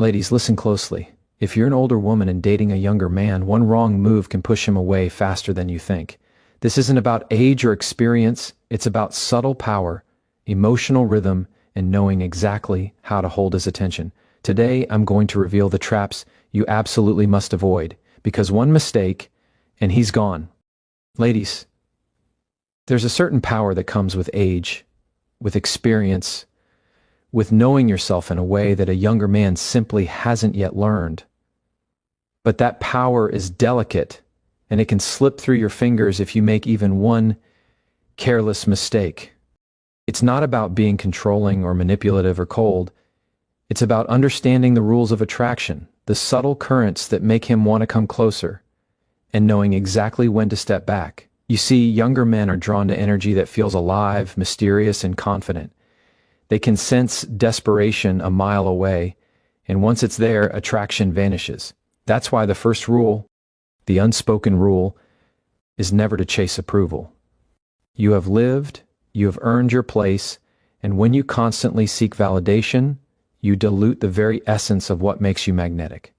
Ladies, listen closely. If you're an older woman and dating a younger man, one wrong move can push him away faster than you think. This isn't about age or experience, it's about subtle power, emotional rhythm, and knowing exactly how to hold his attention. Today, I'm going to reveal the traps you absolutely must avoid, because one mistake, and he's gone. Ladies, there's a certain power that comes with age, with experience, with knowing yourself in a way that a younger man simply hasn't yet learned. But that power is delicate, and it can slip through your fingers if you make even one careless mistake. It's not about being controlling or manipulative or cold. It's about understanding the rules of attraction, the subtle currents that make him want to come closer, and knowing exactly when to step back. You see, younger men are drawn to energy that feels alive, mysterious, and confident. They can sense desperation a mile away, and once it's there, attraction vanishes. That's why the first rule, the unspoken rule, is never to chase approval. You have lived, you have earned your place, and when you constantly seek validation, you dilute the very essence of what makes you magnetic.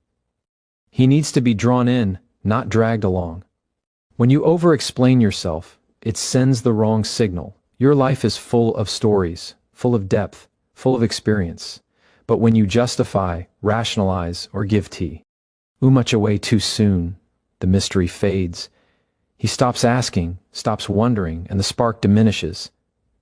He needs to be drawn in, not dragged along. When you over-explain yourself, it sends the wrong signal. Your life is full of stories, full of depth, full of experience. But when you justify, rationalize, or give too much away too soon, the mystery fades. He stops asking, stops wondering, and the spark diminishes.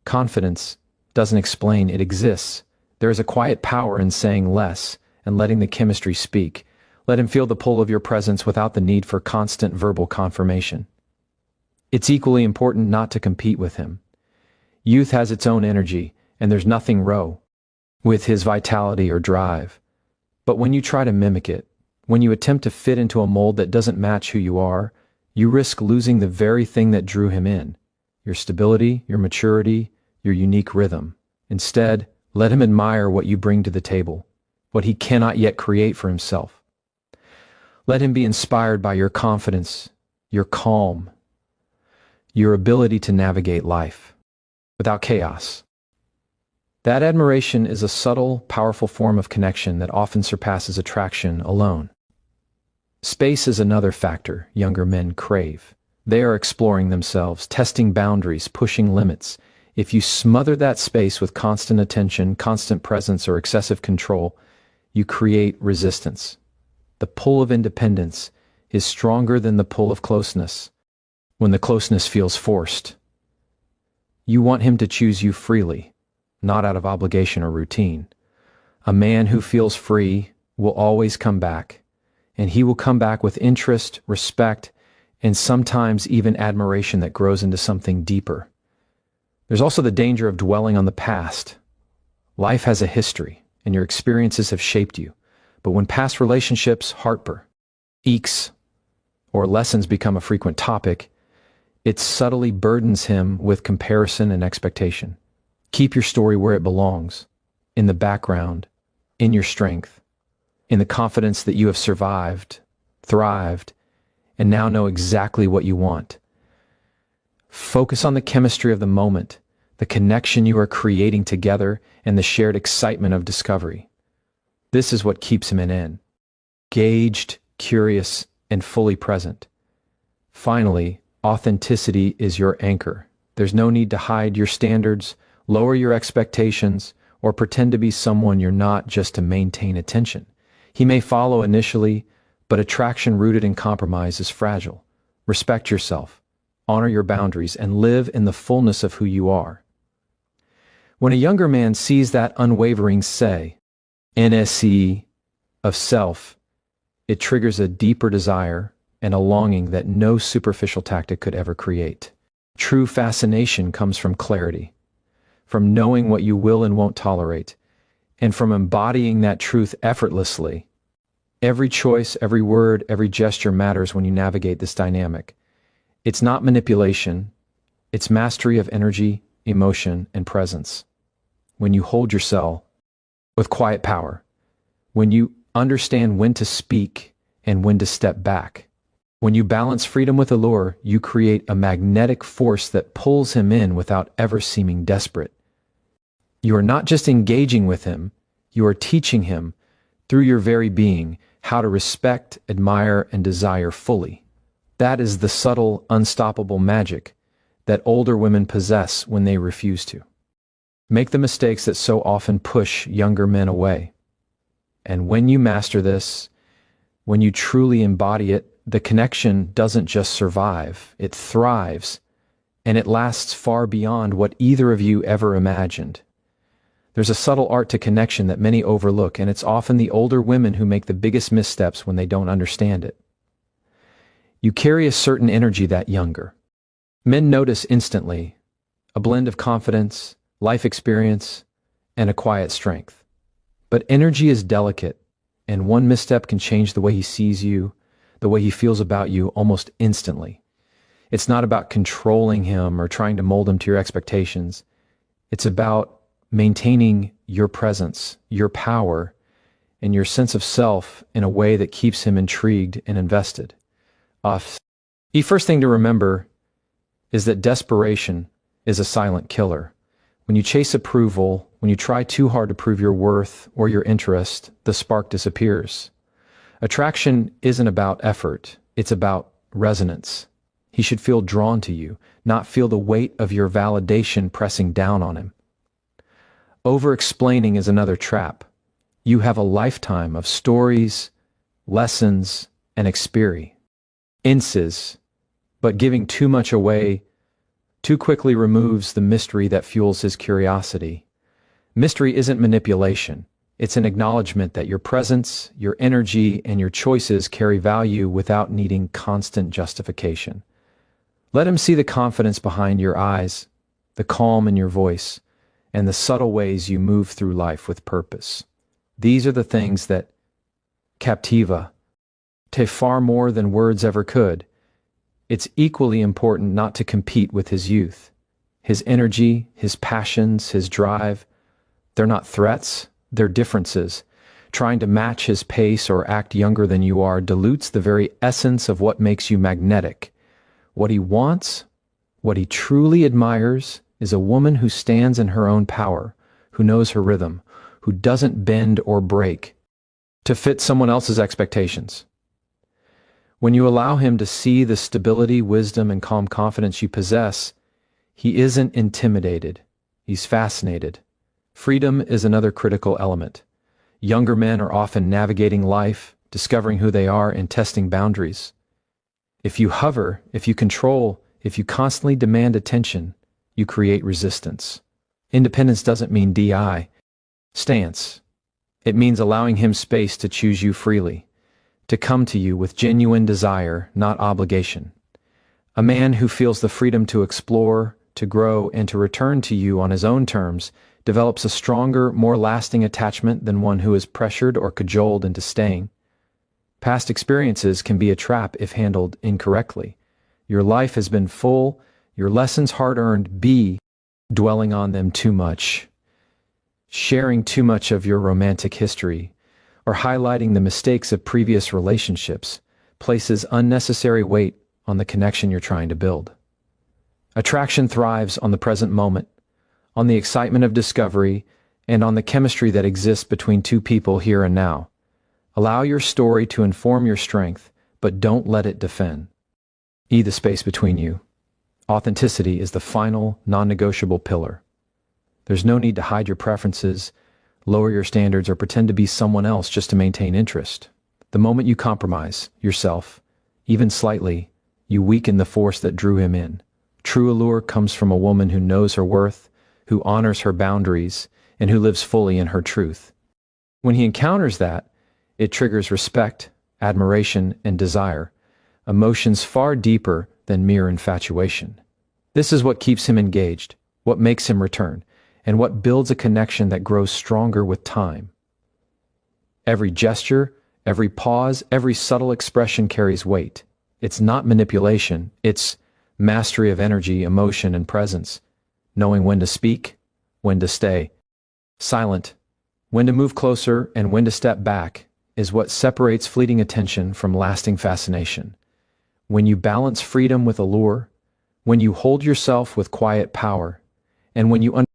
Confidence doesn't explain, it exists. There is a quiet power in saying less and letting the chemistry speak. Let him feel the pull of your presence without the need for constant verbal confirmation. It's equally important not to compete with him. Youth has its own energy, and there's nothing wrong with his vitality or drive. But when you try to mimic it, when you attempt to fit into a mold that doesn't match who you are, you risk losing the very thing that drew him in: your stability, your maturity, your unique rhythm. Instead, let him admire what you bring to the table, what he cannot yet create for himself. Let him be inspired by your confidence, your calm, your ability to navigate life without chaos. That admiration is a subtle, powerful form of connection that often surpasses attraction alone. Space is another factor younger men crave. They are exploring themselves, testing boundaries, pushing limits. If you smother that space with constant attention, constant presence, or excessive control, you create resistance. The pull of independence is stronger than the pull of closeness, when the closeness feels forced. You want him to choose you freely, not out of obligation or routine. A man who feels free will always come back, and he will come back with interest, respect, and sometimes even admiration that grows into something deeper. There's also the danger of dwelling on the past. Life has a history, and your experiences have shaped you. But when past relationships, aches, or lessons become a frequent topic, it subtly burdens him with comparison and expectation. Keep your story where it belongs, in the background, in your strength, in the confidence that you have survived, thrived, and now know exactly what you want. Focus on the chemistry of the moment, the connection you are creating together, and the shared excitement of discovery. This is what keeps him in, engaged, curious, and fully present. Finally, authenticity is your anchor. There's no need to hide your standards, lower your expectations, or pretend to be someone you're not just to maintain attention. He may follow initially, but attraction rooted in compromise is fragile. Respect yourself, honor your boundaries, and live in the fullness of who you are. When a younger man sees that unwavering NSE of self, it triggers a deeper desire and a longing that no superficial tactic could ever create. True fascination comes from clarity, from knowing what you will and won't tolerate, and from embodying that truth effortlessly. Every choice, every word, every gesture matters when you navigate this dynamic. It's not manipulation, it's mastery of energy, emotion, and presence. When you hold yourself with quiet power, when you understand when to speak and when to step back, when you balance freedom with allure, you create a magnetic force that pulls him in without ever seeming desperate. You are not just engaging with him, you are teaching him through your very being, how to respect, admire, and desire fully. That is the subtle, unstoppable magic that older women possess when they refuse to. Make the mistakes that so often push younger men away. And when you master this, when you truly embody it, the connection doesn't just survive, it thrives, and it lasts far beyond what either of you ever imagined. There's a subtle art to connection that many overlook, and it's often the older women who make the biggest missteps when they don't understand it. You carry a certain energy that younger men notice instantly, a blend of confidence, life experience, and a quiet strength. But energy is delicate, and one misstep can change the way he sees you, the way he feels about you almost instantly. It's not about controlling him or trying to mold him to your expectations. It's about maintaining your presence, your power, and your sense of self in a way that keeps him intrigued and invested. The first thing to remember is that desperation is a silent killer. When you chase approval, when you try too hard to prove your worth or your interest, the spark disappears. Attraction isn't about effort, it's about resonance. He should feel drawn to you, not feel the weight of your validation pressing down on him. Over-explaining is another trap. You have a lifetime of stories, lessons, and experiences, but giving too much away too quickly removes the mystery that fuels his curiosity. Mystery isn't manipulation. It's an acknowledgement that your presence, your energy, and your choices carry value without needing constant justification. Let him see the confidence behind your eyes, the calm in your voice, and the subtle ways you move through life with purpose. These are the things that captiva te far more than words ever could. It's equally important not to compete with his youth. His energy, his passions, his drive, they're not threats, they're differences. Trying to match his pace or act younger than you are dilutes the very essence of what makes you magnetic. What he wants, what he truly admires, is a woman who stands in her own power, who knows her rhythm, who doesn't bend or break to fit someone else's expectations. When you allow him to see the stability, wisdom, and calm confidence you possess, he isn't intimidated. He's fascinated. Freedom is another critical element. Younger men are often navigating life, discovering who they are, and testing boundaries. If you hover, if you control, if you constantly demand attention, you create resistance. Independence doesn't mean stance. It means allowing him space to choose you freely, to come to you with genuine desire, not obligation. A man who feels the freedom to explore, to grow, and to return to you on his own terms develops a stronger, more lasting attachment than one who is pressured or cajoled into staying. Past experiences can be a trap if handled incorrectly. Your life has been full, your lessons hard-earned. Be dwelling on them too much, sharing too much of your romantic history, or highlighting the mistakes of previous relationships places unnecessary weight on the connection you're trying to build. Attraction thrives on the present moment, on the excitement of discovery, and on the chemistry that exists between two people here and now. Allow your story to inform your strength, but don't let it defend the space between you. Authenticity is the final, non-negotiable pillar. There's no need to hide your preferences, lower your standards, or pretend to be someone else just to maintain interest. The moment you compromise yourself, even slightly, you weaken the force that drew him in. True allure comes from a woman who knows her worth, who honors her boundaries, and who lives fully in her truth. When he encounters that, it triggers respect, admiration, and desire, emotions far deeper than mere infatuation. This is what keeps him engaged, what makes him return, and what builds a connection that grows stronger with time. Every gesture, every pause, every subtle expression carries weight. It's not manipulation, it's mastery of energy, emotion, and presence, knowing when to speak, when to stay silent, when to move closer, and when to step back is what separates fleeting attention from lasting fascination. When you balance freedom with allure, when you hold yourself with quiet power, and when you